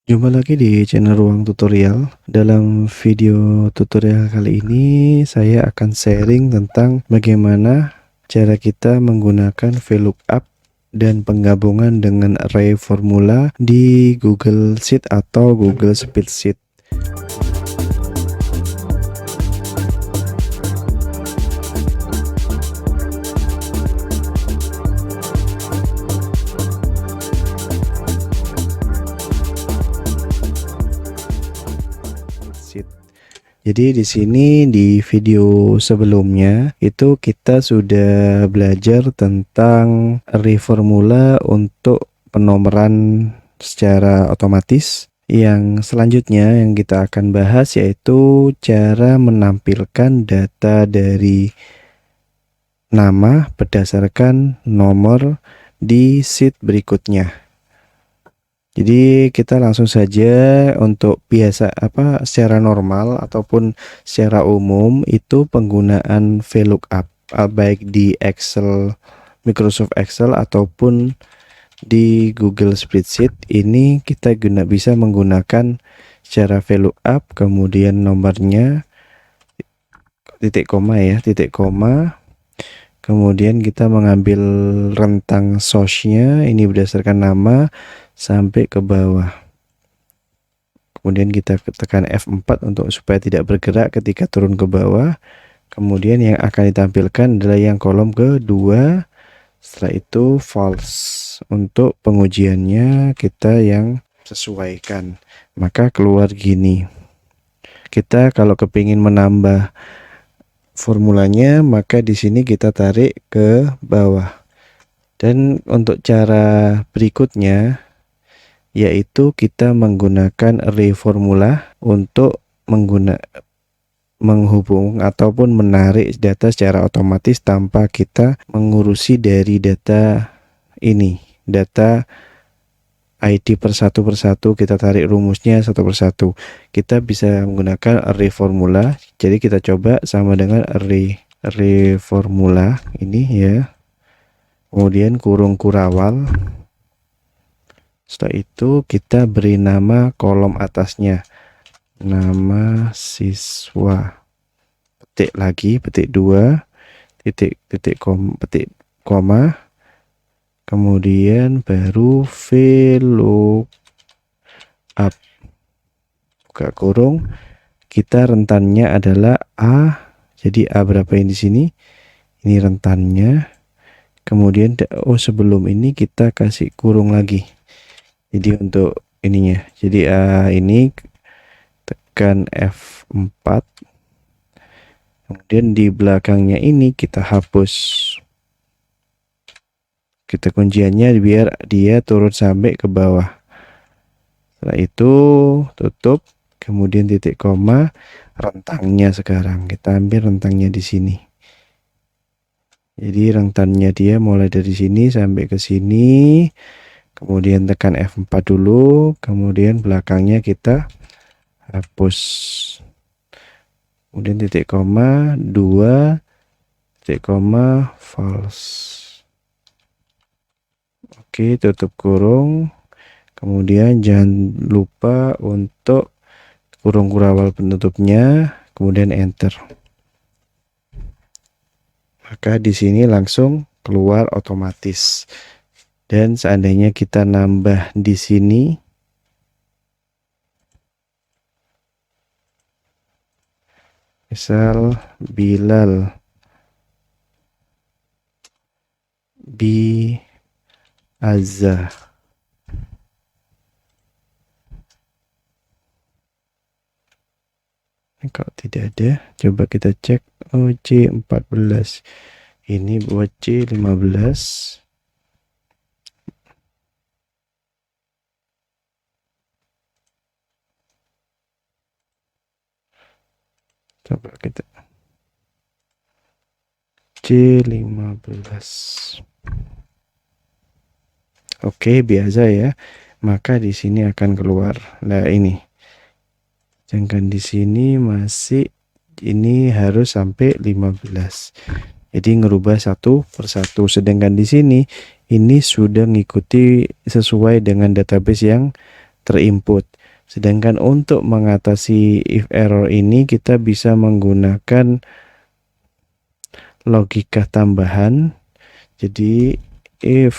Jumpa lagi di channel Ruang Tutorial. Dalam video tutorial kali ini, saya akan sharing tentang bagaimana cara kita menggunakan VLOOKUP dan penggabungan dengan array formula di Google Sheet atau Google Spreadsheet. Jadi di sini di video sebelumnya itu kita sudah belajar tentang array formula untuk penomoran secara otomatis. Yang selanjutnya yang kita akan bahas yaitu cara menampilkan data dari nama berdasarkan nomor di sheet berikutnya. Jadi kita langsung saja untuk secara normal ataupun secara umum itu penggunaan VLOOKUP baik di Excel, Microsoft Excel ataupun di Google Spreadsheet ini kita bisa menggunakan secara VLOOKUP, kemudian nomornya titik koma, kemudian kita mengambil rentang source-nya ini berdasarkan nama sampai ke bawah. Kemudian kita tekan F4 untuk supaya tidak bergerak ketika turun ke bawah. Kemudian yang akan ditampilkan adalah yang kolom kedua. Setelah itu false. Untuk pengujiannya kita yang sesuaikan. Maka keluar gini. Kita kalau kepingin menambah formulanya, maka di sini kita tarik ke bawah. Dan untuk cara berikutnya yaitu kita menggunakan array formula untuk menghubung ataupun menarik data secara otomatis tanpa kita mengurusi dari data ini, data ID persatu kita tarik rumusnya satu persatu. Kita bisa menggunakan array formula. Jadi kita coba sama dengan array formula ini ya. Kemudian kurung kurawal. Setelah itu kita beri nama kolom atasnya, nama siswa, petik lagi, petik 2, titik koma, kemudian baru VLOOKUP, buka kurung, kita rentannya adalah A, jadi A berapa yang di sini, ini rentannya, kemudian sebelum ini kita kasih kurung lagi. Jadi untuk ininya, jadi ini tekan F4, kemudian di belakangnya ini kita hapus, kita kunciannya biar dia turun sampai ke bawah. Setelah itu tutup, kemudian titik koma, rentangnya sekarang kita ambil rentangnya di sini. Jadi rentannya dia mulai dari sini sampai ke sini. Kemudian tekan F4 dulu, kemudian belakangnya kita hapus. Kemudian titik koma, 2, titik koma, false. Oke, tutup kurung. Kemudian jangan lupa untuk kurung kurawal penutupnya, kemudian enter. Maka di sini langsung keluar otomatis. Dan seandainya kita nambah di sini, misal Bilal bi Azza, kalau tidak ada, coba kita cek. C14 ini buat C15. Coba kita C15. Oke, biasa ya. Maka di sini akan keluar. Nah, ini. Sedangkan di sini masih ini harus sampai 15. Jadi ngerubah satu persatu. Sedangkan di sini ini sudah mengikuti sesuai dengan database yang terinput. Sedangkan untuk mengatasi if error ini kita bisa menggunakan logika tambahan. Jadi if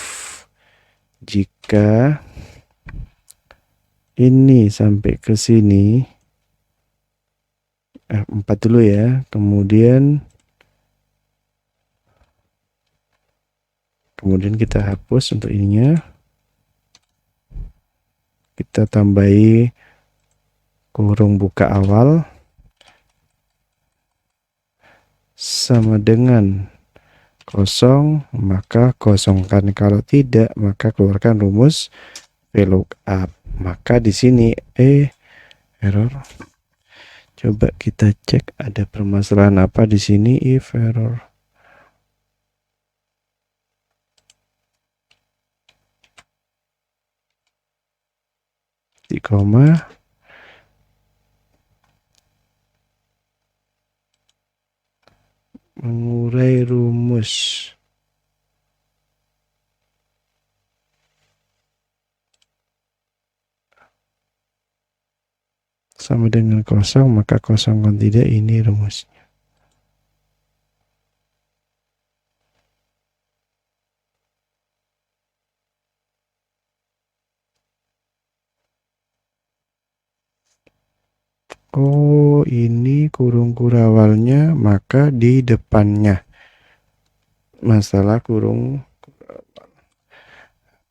jika ini sampai ke sini, F4 dulu ya, kemudian kita hapus untuk ininya, kita tambahi kurung buka awal sama dengan kosong, maka kosongkan. Kalau tidak, maka keluarkan rumus VLOOKUP. Maka di sini error. Coba kita cek ada permasalahan apa di sini. If error. Di koma. Mengurai rumus. Sama dengan kosong, maka kosongkan tidak, ini rumusnya. Oh, ini kurung kurawalnya, maka di depannya. Masalah kurung.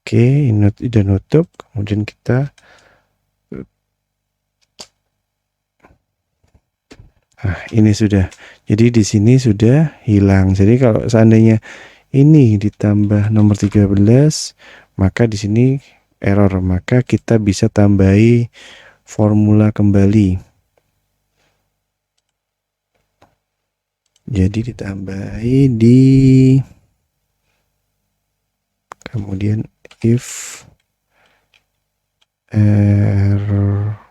Oke, ini udah nutup. Kemudian kita ini sudah. Jadi di sini sudah hilang. Jadi kalau seandainya ini ditambah nomor 13, maka di sini error. Maka kita bisa tambahi formula kembali. Jadi ditambahi di kemudian if error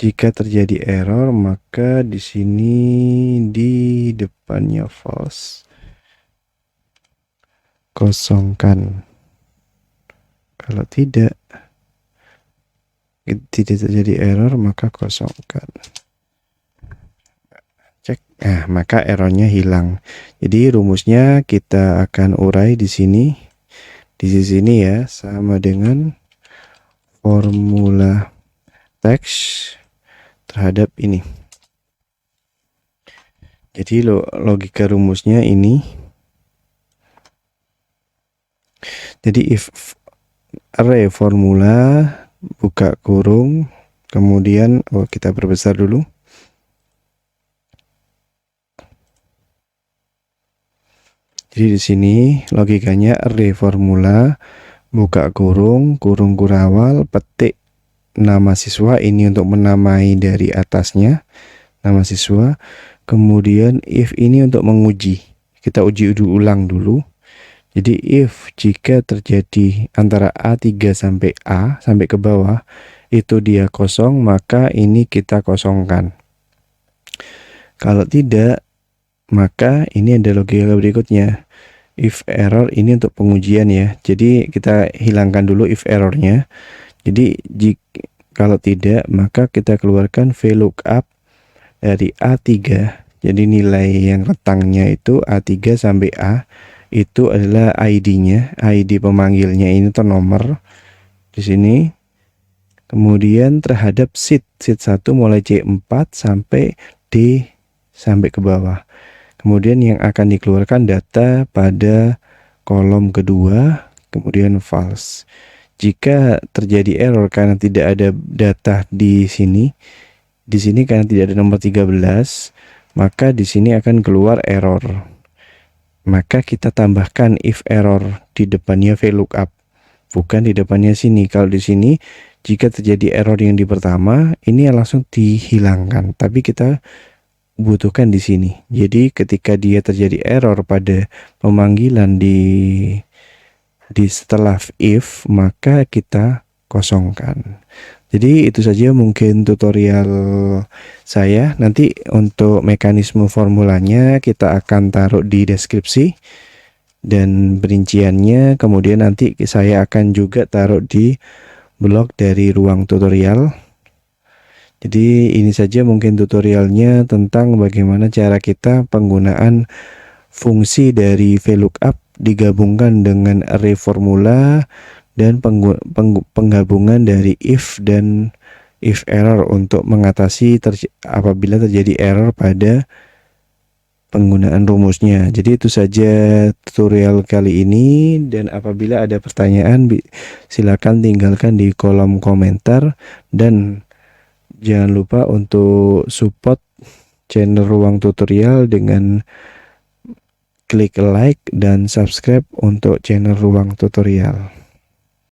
jika terjadi error, maka di sini di depannya false, kosongkan. Kalau tidak terjadi error, maka kosongkan. Cek. Maka errornya hilang. Jadi rumusnya kita akan urai di sini. Di sini ya, sama dengan formula teks terhadap ini. Jadi logika rumusnya ini. Jadi if array formula buka kurung, kemudian kita perbesar dulu. Jadi di sini logikanya array formula buka kurung, kurung kurawal, petik nama siswa, ini untuk menamai dari atasnya nama siswa. Kemudian if ini untuk menguji, kita uji ulang dulu. Jadi if jika terjadi antara A3 sampai A sampai ke bawah itu dia kosong, maka ini kita kosongkan. Kalau tidak, maka ini ada logika berikutnya. If error ini untuk pengujian ya. Jadi kita hilangkan dulu if errornya. Jadi kalau tidak, maka kita keluarkan VLOOKUP dari A3. Jadi nilai yang retangnya itu A3 sampai A. Itu adalah ID-nya, ID pemanggilnya ini tuh nomor di sini. Kemudian terhadap sheet 1 mulai C4 sampai D sampai ke bawah. Kemudian yang akan dikeluarkan data pada kolom kedua, kemudian false. Jika terjadi error karena tidak ada data di sini karena tidak ada nomor 13, maka di sini akan keluar error. Maka kita tambahkan if error di depannya VLOOKUP, bukan di depannya sini. Kalau di sini jika terjadi error yang di pertama, ini langsung dihilangkan, tapi kita butuhkan di sini. Jadi ketika dia terjadi error pada pemanggilan di setelah if, maka kita kosongkan. Jadi itu saja mungkin tutorial saya. Nanti untuk mekanisme formulanya kita akan taruh di deskripsi. dan perinciannya. Kemudian nanti saya akan juga taruh di blog dari Ruang Tutorial. Jadi ini saja mungkin tutorialnya tentang bagaimana cara kita penggunaan fungsi dari VLOOKUP digabungkan dengan array formula dan penggabungan dari if dan if error untuk mengatasi apabila terjadi error pada penggunaan rumusnya. Jadi itu saja tutorial kali ini, dan apabila ada pertanyaan silakan tinggalkan di kolom komentar, dan jangan lupa untuk support channel Ruang Tutorial dengan klik like dan subscribe untuk channel Ruang Tutorial.